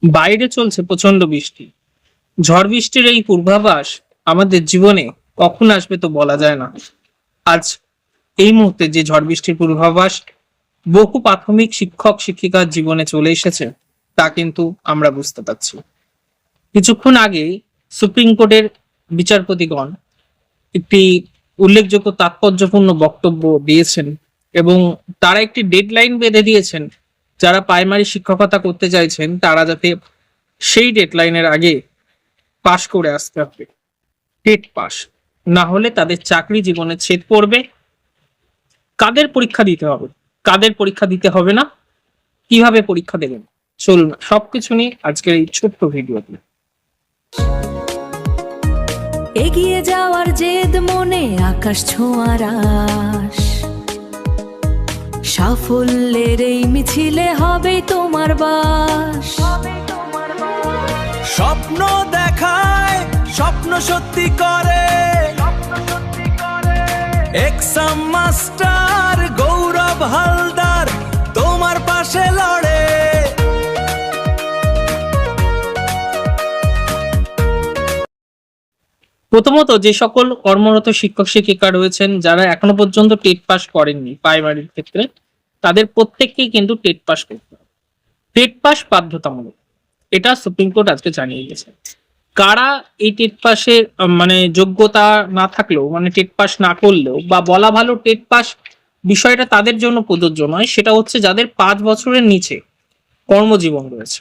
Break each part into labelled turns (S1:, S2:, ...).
S1: বাইরে চলছে প্রচন্ড বৃষ্টি। ঝড় বৃষ্টির এই পূর্বাভাস আমাদের জীবনে কখন আসবে তো বলা যায় না। আজ এই মুহূর্তে যে ঝড় বৃষ্টির পূর্বাভাস বহু প্রাথমিক শিক্ষক শিক্ষিকার জীবনে চলে এসেছে তা কিন্তু আমরা বুঝতে পারছি। কিছুক্ষণ আগেই সুপ্রিম কোর্টের বিচারপতিগণ একটি উল্লেখযোগ্য তাৎপর্যপূর্ণ বক্তব্য দিয়েছেন এবং তারা একটি ডেডলাইন বেঁধে দিয়েছেন। যারা প্রাইমারি শিক্ষকতা করতে চাইছেন তারা যাতে সেই ডেডলাইনের আগে পাশ করে আসতে হবে, টেট পাস, না হলে তাদের চাকরি জীবনে ছেদ পড়বে। কাদের পরীক্ষা দিতে হবে, কাদের পরীক্ষা দিতে হবে না, কিভাবে পরীক্ষা দেবেন, চলুন সবকিছু নিয়ে আজকের এই ছোট্ট ভিডিওতে।
S2: এগিয়ে যাওয়ার জেদ মনে, আকাশ ছোঁয়ার আশ, সাফল্যের এই মিছিলে হবে তোমার বাস।
S3: স্বপ্ন দেখায়, স্বপ্ন সত্যি করে, এক্সাম মাস্টার গৌরব হালদার তোমার পাশে লড়ে।
S1: প্রথমত, যে সকল কর্মরত শিক্ষক শিক্ষিকা রয়েছেন যারা এখনো পর্যন্ত টেট পাস করেননি প্রাইমারির ক্ষেত্রে, তাদের প্রত্যেককেই কিন্তু টেট পাস করতে হবে। টেট পাস বাধ্যতামূলক, এটা সুপ্রিম কোর্ট আজকে জানিয়ে গেছে। কারা এই টেট পাসের মানে যোগ্যতা না থাকলেও, মানে টেট পাস না করলেও, বা বলা ভালো টেট পাস বিষয়টা তাদের জন্য প্রযোজ্য নয়, সেটা হচ্ছে যাদের 5 বছরের নিচে কর্মজীবন রয়েছে,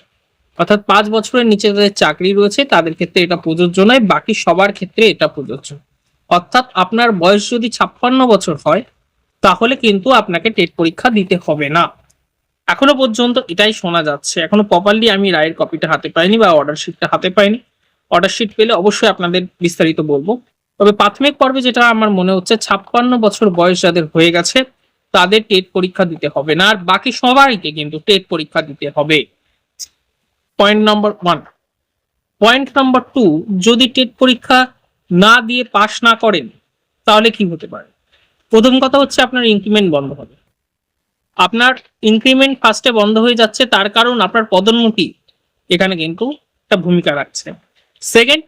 S1: অর্থাৎ 5 বছরের নিচে যাদের চাকরি রয়েছে তাদের ক্ষেত্রে এটা প্রযোজ্য নয়, বাকি সবার ক্ষেত্রে এটা প্রযোজ্য। অর্থাৎ আপনার বয়স যদি 56 বছর হয় তাহলে কিন্তু আপনাকে টেট পরীক্ষা দিতে হবে না। এখনো পর্যন্ত এটাই শোনা যাচ্ছে, এখনো প্রপারলি আমি রায়ের কপিটা হাতে পাইনি বা অর্ডার শিটটা হাতে পাইনি। অর্ডার শিট পেলে অবশ্যই আপনাদের বিস্তারিত বলবো। তবে প্রাথমিক পর্বে যেটা আমার মনে হচ্ছে, 56 বছর বয়স যাদের হয়ে গেছে তাদের টেট পরীক্ষা দিতে হবে না, আর বাকি সবাইকে কিন্তু টেট পরীক্ষা দিতে হবে। Point number 1। পয়েন্ট নাম্বার 2, যদি টেট পরীক্ষা না দিয়ে পাশ না করেন তাহলে কি হতে পারে? প্রথম কথা হচ্ছে আপনার ইনক্রিমেন্ট বন্ধ হবে। আপনার ইনক্রিমেন্ট ফার্স্টে বন্ধ হয়ে যাচ্ছে, তার কারণ আপনার পদোন্নতি এখানে কিন্তু একটা ভূমিকা রাখছে। সেকেন্ড,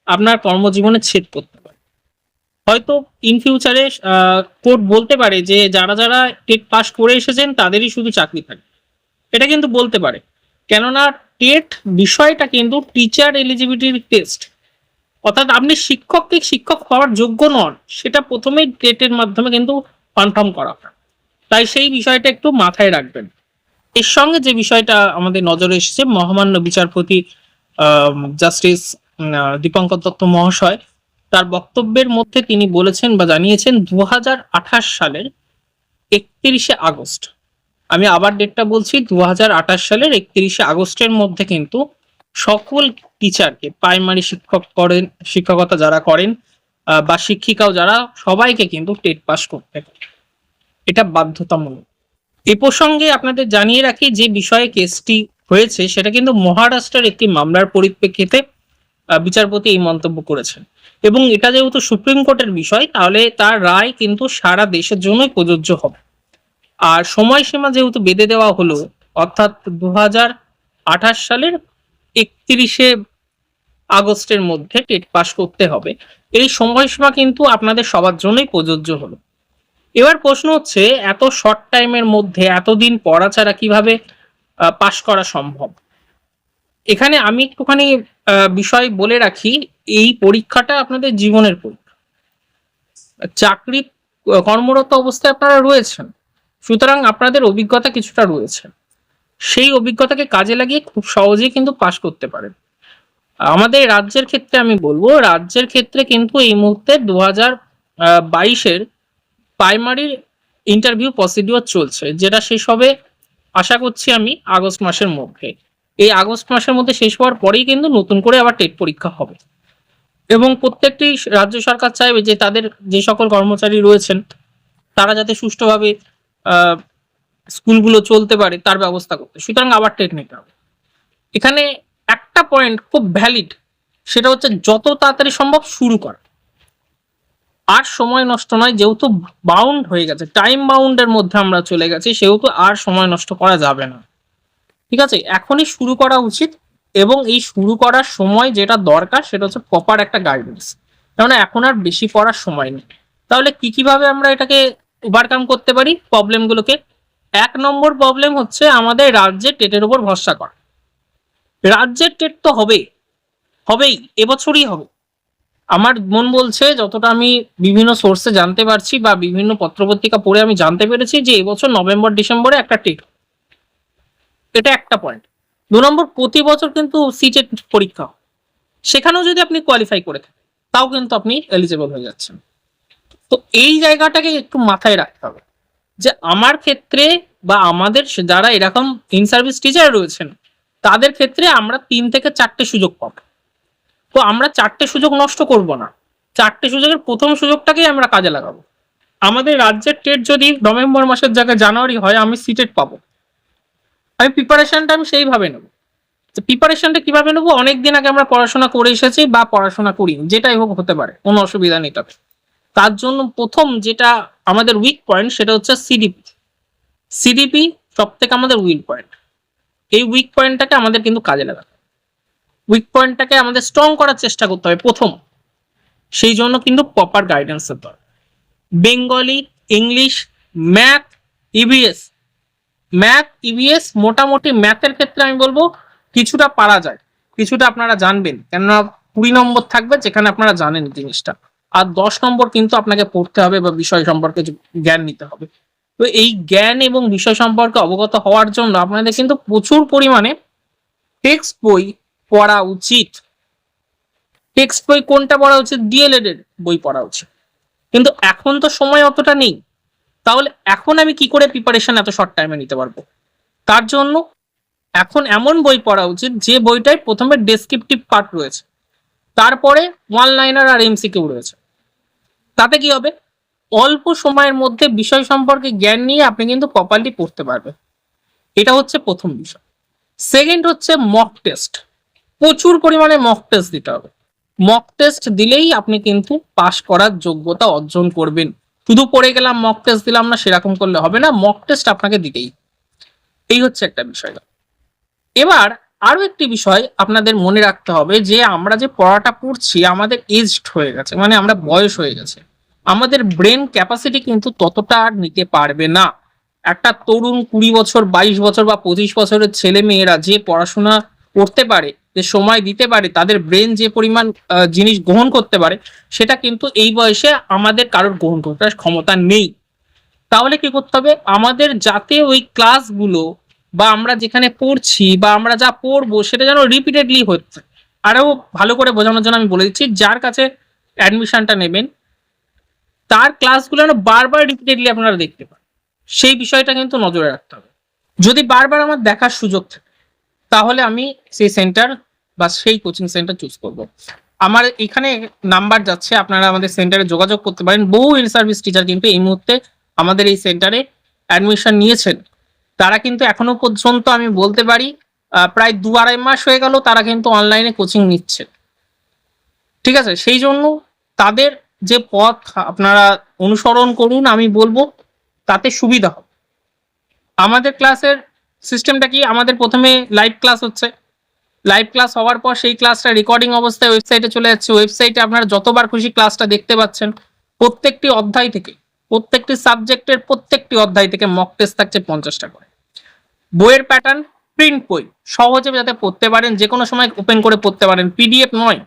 S1: আপনার কর্মজীবনে ছেদ করতে পারে। হয়তো ইন ফিউচারে কোর্ট বলতে পারে যে যারা যারা টেট পাস করে এসেছেন তাদেরই শুধু চাকরি থাকে, এটা কিন্তু বলতে পারে। কেননা টেট বিষয়টা কিন্তু টিচার এলিজিবিলিটি টেস্ট, অর্থাৎ আপনি শিক্ষক হওয়ার যোগ্য নন সেটা প্রথমেই টেটের মাধ্যমে কিন্তু কনফার্ম করা হয়। তাই সেই বিষয়টা একটু মাথায় রাখবেন। এর সঙ্গে যে বিষয়টা আমাদের নজরে এসেছে, মহামান্য বিচারপতি জাস্টিস দীপঙ্কর দত্ত মহাশয় তার বক্তব্যের মধ্যে তিনি বলেছেন বা জানিয়েছেন 2028 সালের 31শে আগস্ট, আমি আবার ডেটটা বলছি, 2028 সালের 31শে আগস্টের মধ্যে কিন্তু সকল টিচারকে, প্রাইমারি শিক্ষক করেন, শিক্ষকতা যারা করেন বা শিক্ষিকাও যারা, সবাইকে কিন্তু টেট পাস করতে হবে, এটা বাধ্যতামূলক। এ প্রসঙ্গে আপনাদের জানিয়ে রাখি, যে বিষয়ে কেসটি হয়েছে সেটা কিন্তু মহারাষ্ট্রের একটি মামলার পরিপ্রেক্ষিতে বিচারপতি এই মন্তব্য করেছেন। এবং এটা যেহেতু সুপ্রিম কোর্টের বিষয়, তাহলে তার রায় কিন্তু সারা দেশের জন্যই প্রযোজ্য হবে। আর সময়সীমা যেহেতু বেঁধে দেওয়া হলো, অর্থাৎ 2028 সালের 31শে আগস্টের মধ্যে টেট পাস করতে হবে, এই সময়সীমা কিন্তু আপনাদের সবার জন্যই প্রযোজ্য হলো। এবার প্রশ্ন হচ্ছে, এত শর্ট টাইমের মধ্যে এতদিন পড়া ছাড়া কিভাবে পাস করা সম্ভব? এখানে আমি একটুখানি বিষয় বলে রাখি, এই পরীক্ষাটা আপনাদের জীবনের পরীক্ষা। চাকরি কর্মরত অবস্থায় আপনারা রয়েছেন, সুতরাং আপনাদের অভিজ্ঞতা কিছুটা রয়েছে, সেই অভিজ্ঞতাকে কাজে লাগিয়ে খুব সহজেই কিন্তু পাশ করতে পারেন। আমাদের রাজ্যের ক্ষেত্রে আমি বলবো, রাজ্যের ক্ষেত্রে কিন্তু এই মুহূর্তে 2022-এর প্রাইমারির ইন্টারভিউ প্রসিডিওর চলছে, যেটা শেষ হবে আশা করছি আমি আগস্ট মাসের মধ্যে। এই আগস্ট মাসের মধ্যে শেষ হওয়ার পরেই কিন্তু নতুন করে আবার টেট পরীক্ষা হবে। এবং প্রত্যেকটি রাজ্য সরকার চাইবে যে তাদের যে সকল কর্মচারী রয়েছেন তারা যাতে সুষ্ঠুভাবে স্কুলগুলো চলতে পারে তার ব্যবস্থা করতে, সুতরাং আবার টেট নিতে হবে। এখানে একটা পয়েন্ট খুব ভ্যালিড, সেটা হচ্ছে যত তাড়াতাড়ি সম্ভব শুরু করা, আর সময় নষ্ট নয়। যেহেতু বাউন্ড হয়ে গেছে, টাইম বাউন্ডের মধ্যে আমরা চলে গেছি, সেহেতু আর সময় নষ্ট করা যাবে না। ঠিক আছে, এখনই শুরু করা উচিত। এবং এই শুরু করার সময় যেটা দরকার সেটা হচ্ছে প্রপার একটা গাইডেন্স। কারণ এখন আর বেশি পড়ার সময় নেই। তাহলে কিভাবে আমরা এটাকে ওভারকাম করতে পারি প্রবলেমগুলোকে? 1 নম্বর প্রবলেম হচ্ছে আমাদের রাজ্যের টেটের উপর ভরসা করা। রাজ্যের টেট তো হবেই, এবছরই হবে। আমার মন বলছে, যতটা আমি বিভিন্ন সোর্সে জানতে পারছি বা বিভিন্ন পত্রপত্রিকা পড়ে আমি জানতে পেরেছি, যে এবছর নভেম্বর ডিসেম্বরে একটা টেট। এটা একটা পয়েন্ট। 2 নম্বর, প্রতি বছর কিন্তু সিটেট পরীক্ষা হয়। সেখানেও যদি আপনি কোয়ালিফাই করে থাকেন তাও কিন্তু আপনি এলিজিবল হয়ে যাচ্ছেন। তো এই জায়গাটাকে একটু মাথায় রাখতে হবে, যে আমার ক্ষেত্রে বা আমাদের যারা এরকম ইন সার্ভিস টিচার রয়েছেন তাদের ক্ষেত্রে আমরা 3 থেকে 4টে সুযোগ পাবো। তো আমরা 4টে সুযোগ নষ্ট করব না, 4টে সুযোগের প্রথম সুযোগটাকেই আমরা কাজে লাগাবো। আমাদের রাজ্যের টেট যদি নভেম্বর মাসের জায়গায় জানুয়ারি হয়, আমি সিটেট পাবো। আমি প্রিপারেশনটা আমি সেইভাবে নেবো। তো প্রিপারেশনটা কিভাবে নেবো? অনেকদিন আগে আমরা পড়াশোনা করে এসেছি বা পড়াশোনা করিনি, যেটাই হোক হতে পারে, কোনো অসুবিধা নেই। তবে তার জন্য প্রথম যেটা আমাদের উইক পয়েন্ট সেটা হচ্ছে সিডিপি সব থেকে আমাদের উইক পয়েন্ট। এই উইক পয়েন্টটাকে আমাদের কিন্তু কাজে লাগাতে হবে। উইক পয়েন্টটাকে আমাদের স্ট্রং করার চেষ্টা করতে হবে প্রথম। সেই জন্য কিন্তু প্রপার গাইডেন্সের দরকার। বেঙ্গলি, ইংলিশ, ম্যাথ, ইভিএস মোটামুটি ম্যাথের ক্ষেত্রে আমি বলবো কিছুটা পারা যায়, কিছুটা আপনারা জানবেন, কেননা 20 নম্বর থাকবে যেখানে আপনারা জানেন জিনিসটা। আর 10 নম্বর কিন্তু আপনাকে পড়তে হবে বা বিষয় সম্পর্কে জ্ঞান নিতে হবে। তো এই জ্ঞান এবং বিষয় সম্পর্কে অবগত হওয়ার জন্য আপনাদের কিন্তু প্রচুর পরিমাণে টেক্সট বই পড়া উচিত। টেক্সট বই কোনটা পড়া উচিত? ডিএলএড এর বই পড়া উচিত। কিন্তু এখন তো সময় অতটা নেই। তাহলে এখন আমি কি করে প্রিপারেশন এত শর্ট টাইমে নিতে পারবো? তার জন্য এখন এমন বই পড়া উচিত যে বইটায় প্রথমে ডেসক্রিপটিভ পার্ট রয়েছে, তারপরে ওয়ান লাইনার আর এমসিকিউ রয়েছে। তাতে কি হবে? অল্প সময়ের মধ্যে বিষয় সম্পর্কে জ্ঞান নিয়ে আপনি কিন্তু প্রপারলি পড়তে পারবেন। এটা হচ্ছে প্রথম বিষয়। সেকেন্ড হচ্ছে মক টেস্ট। প্রচুর পরিমাণে মক টেস্ট দিতে হবে। মক টেস্ট দিলেই আপনি কিন্তু পাশ করার যোগ্যতা অর্জন করবেন। শুধু পড়ে গেলাম, মক টেস্ট দিলাম না, সেরকম করলে হবে না। মক টেস্ট আপনাকে দিতেই। এই হচ্ছে একটা বিষয়। এবার আরো একটি বিষয় আপনাদের মনে রাখতে হবে, যে আমরা যে পড়াটা পড়ছি আমাদের এজড হয়ে গেছে, মানে আমরা বয়স হয়ে গেছে। আমাদের ব্রেন ক্যাপাসিটি কিন্তু ততটা আর নিতে পারবে না। একটা তরুণ 20 বছর, 22 বছর বা 25 বছরের ছেলে মেয়েরা যে পড়াশোনা করতে পারে, যে সময় দিতে পারে, তাদের ব্রেন যে পরিমাণ জিনিস গ্রহণ করতে পারে, সেটা কিন্তু এই বয়সে আমাদের কারোর গ্রহণ করতে ক্ষমতা নেই। তাহলে কি করতে হবে? আমাদের যাতে ওই ক্লাসগুলো বা আমরা যেখানে পড়ছি বা আমরা যা পড়বো সেটা যেন রিপিটেডলি হচ্ছে। আরো ভালো করে বোঝানোর জন্য আমি বলে দিচ্ছি, যার কাছে অ্যাডমিশনটা নেবেন তার ক্লাসগুলো যেন বারবার রিপিটেডলি আপনারা দেখতে পান, সেই বিষয়টা কিন্তু নজরে রাখতে হবে। যদি বারবার আমার দেখার সুযোগ থাকে তাহলে আমি সেই সেন্টার বা সেই কোচিং সেন্টার চুজ করব। আমার এখানে নাম্বার যাচ্ছে, আপনারা আমাদের সেন্টারে যোগাযোগ করতে পারেন। বহু ইন সার্ভিস টিচার কিন্তু এই মুহূর্তে আমাদের এই সেন্টারে অ্যাডমিশন নিয়েছেন। তারা কিন্তু এখনো পর্যন্ত আমি বলতে পারি প্রায় 2-2.5 মাস হয়ে গেল তারা কিন্তু অনলাইনে কোচিং নিচ্ছে। ঠিক আছে, সেই জন্য তাদের যে পথ আপনারা অনুসরণ করুন, আমি বলবো তাতে সুবিধা হবে। আমাদের ক্লাসের সিস্টেমটা কি? আমাদের প্রথমে লাইভ ক্লাস হচ্ছে। লাইভ ক্লাস হওয়ার পর সেই ক্লাসটা রেকর্ডিং অবস্থায় ওয়েবসাইটে চলে যাচ্ছে। ওয়েবসাইটে আপনারা যতবার খুশি ক্লাসটা দেখতে পাচ্ছেন। প্রত্যেকটি অধ্যায় থেকে, প্রত্যেকটি সাবজেক্টের প্রত্যেকটি অধ্যায় থেকে মক টেস্ট থাকছে 50টা করে। বইয়ের প্যাটার্ন প্রিন্ট বই, সহজে যাতে পড়তে পারেন, যে কোনো সময় ওপেন করে পড়তে পারেন। পিডিএফ নয়,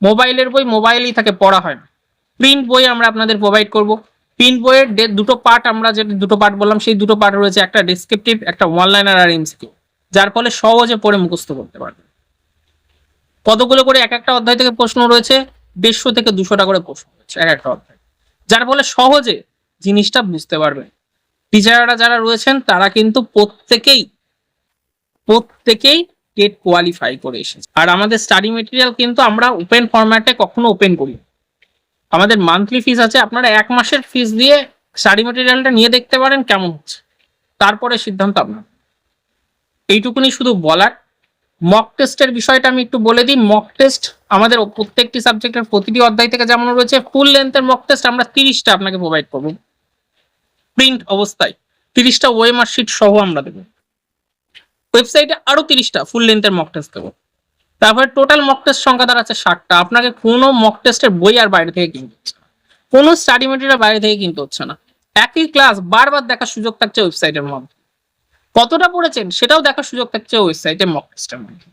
S1: মোবাইলের বই মোবাইলেই থাকে, পড়া হয় না। প্রিন্ট বই আমরা আপনাদের প্রোভাইড করব। প্রিন্ট বইয়ের দুটো পার্ট, আমরা যে দুটো পার্ট বললাম সেই দুটো পার্ট রয়েছে, একটা ডেসক্রিপটিভ, একটা ওয়ান লাইনার আর এমসিকিউ, যার ফলে সহজে পড়ে মুখস্থ করতে পারবেন। কতগুলো করে এক একটা অধ্যায় থেকে প্রশ্ন রয়েছে? 150 থেকে 200টা করে প্রশ্ন রয়েছে এক একটা অধ্যায়, যার ফলে সহজে জিনিসটা বুঝতে পারবেন। টিচাররা যারা রয়েছেন তারা কিন্তু প্রত্যেকেই টেট কোয়ালিফাই করে এসেছে। আর আমাদের স্টাডি মেটেরিয়াল কিন্তু আমরা ওপেন ফরম্যাটে কখনো ওপেন করি। আমাদের মান্থলি ফিস আছে, আপনারা 1 মাসের ফিস দিয়ে স্টাডি মেটেরিয়ালটা নিয়ে দেখতে পারেন কেমন হচ্ছে, তারপরে সিদ্ধান্ত আপনার। এইটুকুনি শুধু বলার। মক টেস্টের বিষয়টা আমি একটু বলে দিই। মক টেস্ট আমাদের প্রত্যেকটি সাবজেক্টের প্রতিটি অধ্যায় থেকে যেমন রয়েছে, ফুল লেন্থের মক টেস্ট আমরা 30টা আপনাকে প্রোভাইড করবো প্রিন্ট অবস্থায়। 30টা ওএমআর শিট সহ আমরা দেবো। ওয়েবসাইটে আরো 30টা ফুল লেন্থের মক টেস্ট দেবো। তারপরে টোটাল মক টেস্ট সংখ্যা দাঁড়াচ্ছে 60টা। আপনাকে কোনো মক টেস্টের বই আর বাইরে থেকে কিনতে হচ্ছে না, কোনো স্টাডি মেটেরিয়াল বাইরে থেকে কিনতে হচ্ছে না। একই ক্লাস বারবার দেখার সুযোগ থাকছে ওয়েবসাইটের মধ্যে, কতটা পড়েছেন সেটাও দেখার সুযোগ থাকছে ওয়েবসাইটের মক টেস্টের মধ্যে।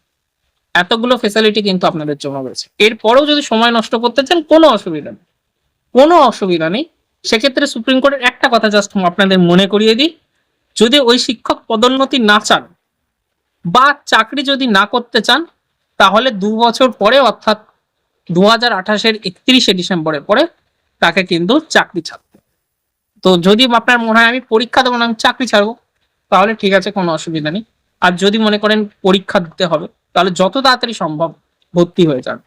S1: এতগুলো ফেসিলিটি কিন্তু আপনাদের জন্য রয়েছে। এরপরেও যদি সময় নষ্ট করতে চান কোনো অসুবিধা নেই, কোনো অসুবিধা নেই। সেক্ষেত্রে সুপ্রিম কোর্টের একটা কথা জাস্ট আপনাদের মনে করিয়ে দিই, যদি ওই শিক্ষক পদোন্নতি না চান বা চাকরি যদি না করতে চান, তাহলে 2 বছর পরে অর্থাৎ 2028-এর 31শে ডিসেম্বরের পরে তাকে কিন্তু চাকরি ছাড়তে। তো যদি আপনার মনে হয় আমি পরীক্ষা দেবো না, আমি চাকরি ছাড়বো, তাহলে ঠিক আছে, কোনো অসুবিধা নেই। আর যদি মনে করেন পরীক্ষা দিতে হবে, তাহলে যত তাড়াতাড়ি সম্ভব ভর্তি হয়ে যান,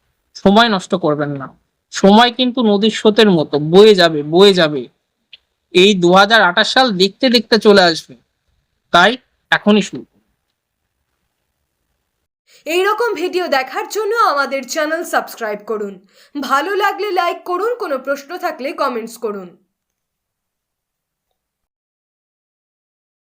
S1: সময় নষ্ট করবেন না। সময় কিন্তু নদীর স্রোতের মতো বয়ে যাবে বয়ে যাবে, এই 2028 সাল দেখতে দেখতে চলে আসবে, তাই এখনই শুরু।
S4: এই রকম ভিডিও দেখার জন্য আমাদের চ্যানেল সাবস্ক্রাইব করুন। ভালো লাগলে লাইক করুন, কোনো প্রশ্ন থাকলে কমেন্টস করুন।